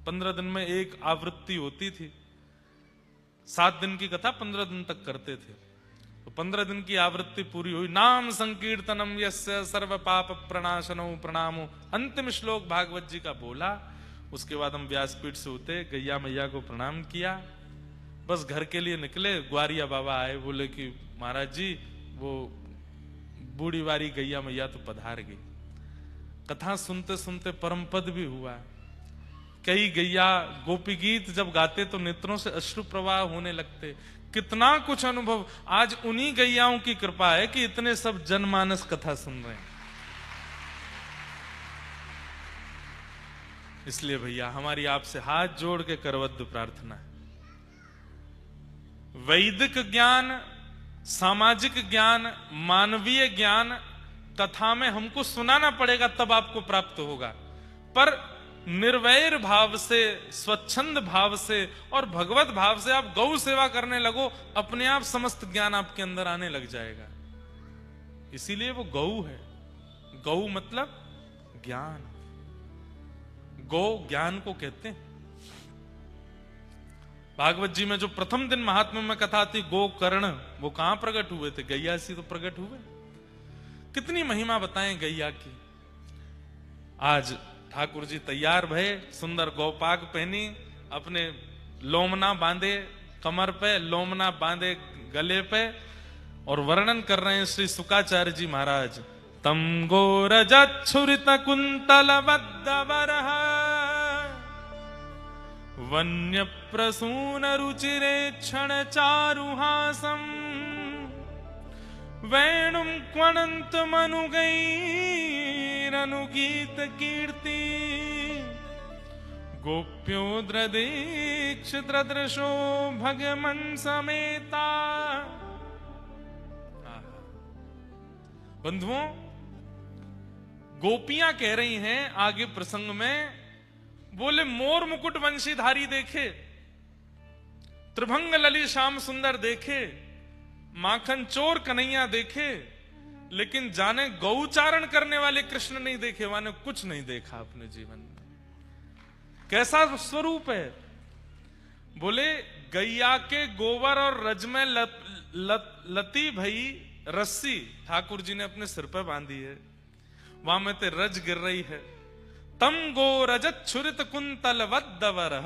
15 दिन में एक आवृत्ति होती थी। 7 दिन की कथा 15 दिन तक करते थे, तो 15 दिन की आवृत्ति पूरी हुई। नाम संकीर्तनम यस्य सर्व पाप प्रणाशनो प्रणामो, अंतिम श्लोक भागवत जी का बोला। उसके बाद हम व्यासपीठ से उतरे, गैया मैया को प्रणाम किया, बस घर के लिए निकले। ग्वारिया बाबा आए, बोले कि महाराज जी वो बूढ़ी वारी गैया मैया तो पधार गई। कथा सुनते सुनते परम पद भी हुआ। कई गैया गोपी गीत जब गाते तो नेत्रों से अश्रु प्रवाह होने लगते। कितना कुछ अनुभव। आज उन्हीं गैयाओं की कृपा है कि इतने सब जनमानस कथा सुन रहे हैं। इसलिए भैया हमारी आपसे हाथ जोड़ के करवद्ध प्रार्थना है, वैदिक ज्ञान, सामाजिक ज्ञान, मानवीय ज्ञान कथा में हमको सुनाना पड़ेगा, तब आपको प्राप्त होगा। पर निर्वैर भाव से, स्वच्छंद भाव से और भगवत भाव से आप गौ सेवा करने लगो, अपने आप समस्त ज्ञान आपके अंदर आने लग जाएगा। इसीलिए वो गौ है। गौ मतलब ज्ञान। गौ ज्ञान को कहते हैं। भागवत जी में जो प्रथम दिन महात्म्य में कथा थी गोकर्ण, वो कहां प्रकट हुए थे? गैया सी तो प्रकट हुए। कितनी महिमा बताएं गैया की। आज ठाकुर जी तैयार भये, सुंदर गौपाग पहनी, अपने लोमना बांधे कमर पे, लोमना बांधे गले पे, और वर्णन कर रहे हैं श्री सुकाचार्य जी महाराज। तम गोरजच्छुरित कुंतल बद्धवरः वन्य प्रसून रुचिरे क्षण चारुहासम वेणुम क्वणंत मनुगैरनुगीत कीर्ति गोप्योद्रदीक्ष दृदृशो भगमन समेता। बंधुओं, गोपियां कह रही हैं आगे प्रसंग में, बोले मोर मुकुट वंशीधारी देखे, त्रिभंग लली श्याम सुंदर देखे, माखन चोर कन्हैया देखे, लेकिन जाने गौचारण करने वाले कृष्ण नहीं देखे। माने कुछ नहीं देखा अपने जीवन में। कैसा स्वरूप है? बोले गैया के गोबर और रज में लती भई रस्सी ठाकुर जी ने अपने सिर पर बांधी है, वहां में ते रज गिर रही है। तम गो रजत छुरित कुंतल वद्दवर।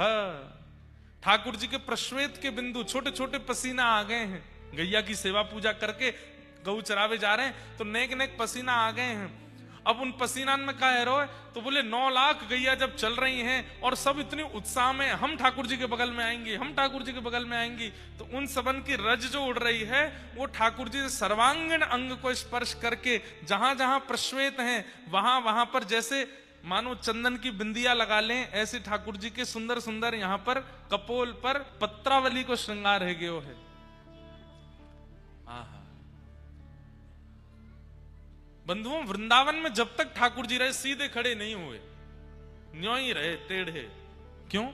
ठाकुर जी के प्रश्वेत के बिंदु, छोटे छोटे पसीना आ गए हैं। गैया की सेवा पूजा करके गऊ चरावे जा रहे हैं तो नेक नेक पसीना आ गए हैं। अब उन पसीना में क्या है रो? तो बोले 9 लाख गैया जब चल रही हैं और सब इतनी उत्साह में, हम ठाकुर जी के बगल में आएंगे, हम ठाकुर जी के बगल में आएंगी, तो उन सबन की रज जो उड़ रही है वो ठाकुर जी सर्वांगीण अंग को स्पर्श करके जहां जहां प्रश्वेत हैं वहां वहां पर जैसे मानो चंदन की बिंदिया लगा लें, ऐसे ठाकुर जी के सुंदर सुंदर यहां पर कपोल पर पत्रावली को श्रृंगार है गयो है। आहा बंधुओं, वृंदावन में जब तक ठाकुर जी रहे सीधे खड़े नहीं हुए, न्यों ही रहे टेढ़े। क्यों?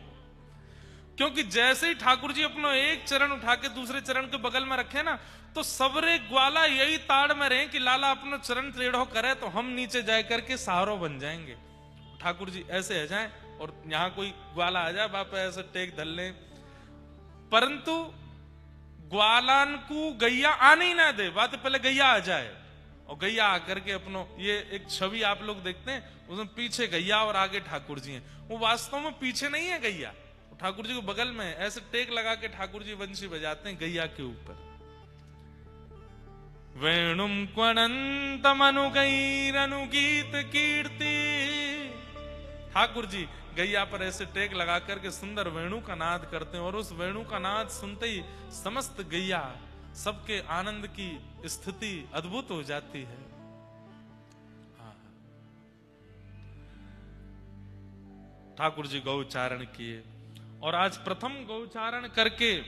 क्योंकि जैसे ही ठाकुर जी अपना एक चरण उठा के दूसरे चरण के बगल में रखे ना, तो सबरे ग्वाला यही ताड़ में रहे कि लाला अपना चरण टेढ़ो करे तो हम नीचे जाए करके सहारो बन जाएंगे। ठाकुर जी ऐसे आ जाए और यहां कोई ग्वाला आ जाए, बाप ऐसे टेक धल ले, परंतु ग्वालान को गैया आने ही ना दे। बात पहले गैया आ जाए और गैया आकर के अपनो, ये एक छवि आप लोग देखते हैं, उसमें पीछे गैया और आगे ठाकुर जी हैं। वो वास्तव में पीछे नहीं है गैया, ठाकुर जी को बगल में ऐसे टेक लगा के ठाकुर जी वंशी बजाते हैं गैया के ऊपर। वेणुम क्वणंतमनुगैरनुगीत कीर्ति। ठाकुर जी गैया पर ऐसे टेक लगा करके सुंदर वेणु का नाद करते हैं और उस वेणु का नाद सुनते ही समस्त गैया सबके आनंद की स्थिति अद्भुत हो जाती है। ठाकुर जी गौचारण किए और आज प्रथम गौचारण करके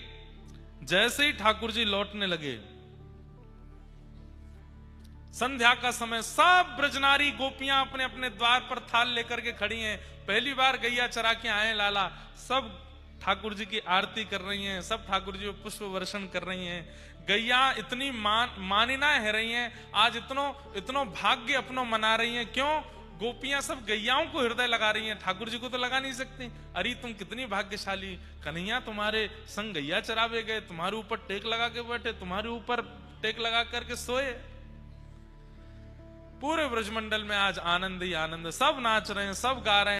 जैसे ही ठाकुर जी लौटने लगे, संध्या का समय, सब ब्रजनारी गोपियां अपने अपने द्वार पर थाल लेकर के खड़ी हैं। पहली बार गैया चरा के आए लाला, सब ठाकुर जी की आरती कर रही हैं, सब ठाकुर जी को पुष्प वर्षण कर रही हैं। गैया इतनी मानिना है रही हैं, आज इतनो भाग्य अपनो मना रही हैं। क्यों? गोपियां सब गैयाओं को हृदय लगा रही हैं, ठाकुर जी को तो लगा नहीं सकती। अरे तुम कितनी भाग्यशाली, कन्हैया तुम्हारे संग गैया चरावे गए, तुम्हारे ऊपर टेक लगा के बैठे, तुम्हारे ऊपर टेक लगा करके सोए। पूरे ब्रजमंडल में आज आनंद ही आनंद, सब नाच रहे हैं, सब गा रहे हैं।